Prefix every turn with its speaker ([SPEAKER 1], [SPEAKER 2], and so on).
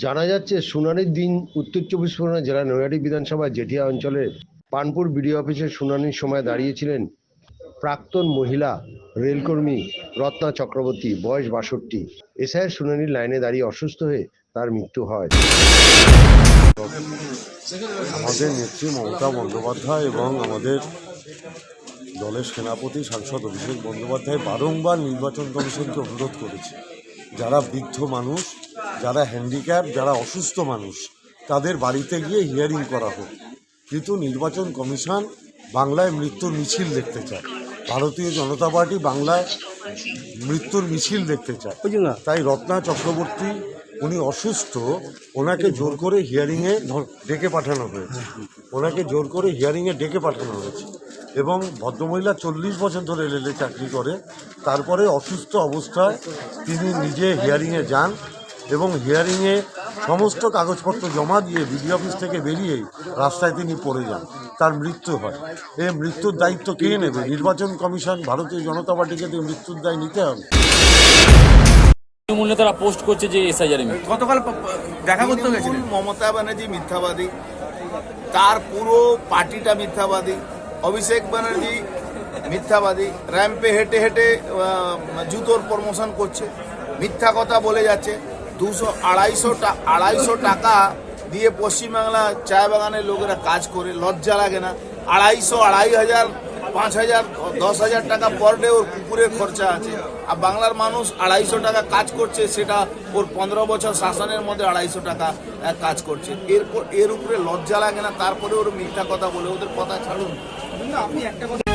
[SPEAKER 1] জানা যাচ্ছে শুনানির দিন উত্তর চব্বিশ পরগনা জেলার নৈহাটি বিধানসভার জেঠিয়া অঞ্চলের পানপুর বিডিও অফিসে শুনানির সময় দাঁড়িয়েছিলেন প্রাক্তন মহিলা রেলকর্মী রত্না চক্রবর্তী, বয়স 62। এসআইয়ের শুনানির লাইনে দাঁড়িয়ে অসুস্থ হয়ে তার মৃত্যু হয়।
[SPEAKER 2] আমাদের নেত্রী মমতা বন্দ্যোপাধ্যায় এবং আমাদের দলের সেনাপতি সাংসদ অভিষেক বন্দ্যোপাধ্যায় বারংবার নির্বাচন কমিশনকে অনুরোধ করেছে, যারা বৃদ্ধ মানুষ, যারা হ্যান্ডিক্যাপ, যারা অসুস্থ মানুষ, তাদের বাড়িতে গিয়ে হিয়ারিং করা হোক। কিন্তু নির্বাচন কমিশন বাংলায় মৃত্যুর মিছিল দেখতে চায়, ভারতীয় জনতা পার্টি বাংলায় মৃত্যুর মিছিল দেখতে চায়। তাই রত্না চক্রবর্তী উনি অসুস্থ, ওনাকে জোর করে হিয়ারিংয়ে ডেকে পাঠানো হয়েছে, ডেকে পাঠানো হয়েছে। এবং ভদ্রমহিলা 40 বছর ধরে রেলে চাকরি করে, তারপরে অসুস্থ অবস্থায় তিনি নিজে হিয়ারিংয়ে যান এবং হিয়ারিংয়ে সমস্ত কাগজপত্র জমা দিয়ে বিডিও অফিস থেকে বেরিয়েই রাস্তায় তিনি পড়ে যান, তার মৃত্যু হয়। এই মৃত্যুর দায়িত্ব কে নেবে? নির্বাচন কমিশন, ভারতীয় জনতা পার্টিকে তো মৃত্যুর দায় নিতে হবে।
[SPEAKER 3] তারা পোস্ট করছে যে এসআইআর
[SPEAKER 4] গতকাল দেখা করতে গেছিলেন। মমতা ব্যানার্জি মিথ্যাবাদী, তার পুরো পার্টিটা মিথ্যাবাদী। অভিষেক ব্যানার্জি মিথ্যাবাদী, র্যাম্পে হেঁটে হেঁটে জুতোর প্রমোশন করছে, মিথ্যা কথা বলে যাচ্ছে। 200-250 টাকা দিয়ে পশ্চিমবাংলা চা বাগানের লোকেরা কাজ করে, লজ্জা লাগে না? 250, 2500, 5000, 10,000 টাকা পার ডে ওর কুকুরের খরচা আছে। আর বাংলার মানুষ 250 টাকা কাজ করছে, সেটা ওর 15 বছর শাসনের মধ্যে 250 টাকা কাজ করছে। এর উপরে লজ্জা লাগে না? তারপরে ওর মিথ্যা কথা বলে, ওদের কথা ছাড়ুন।
[SPEAKER 5] আপনি একটা কথা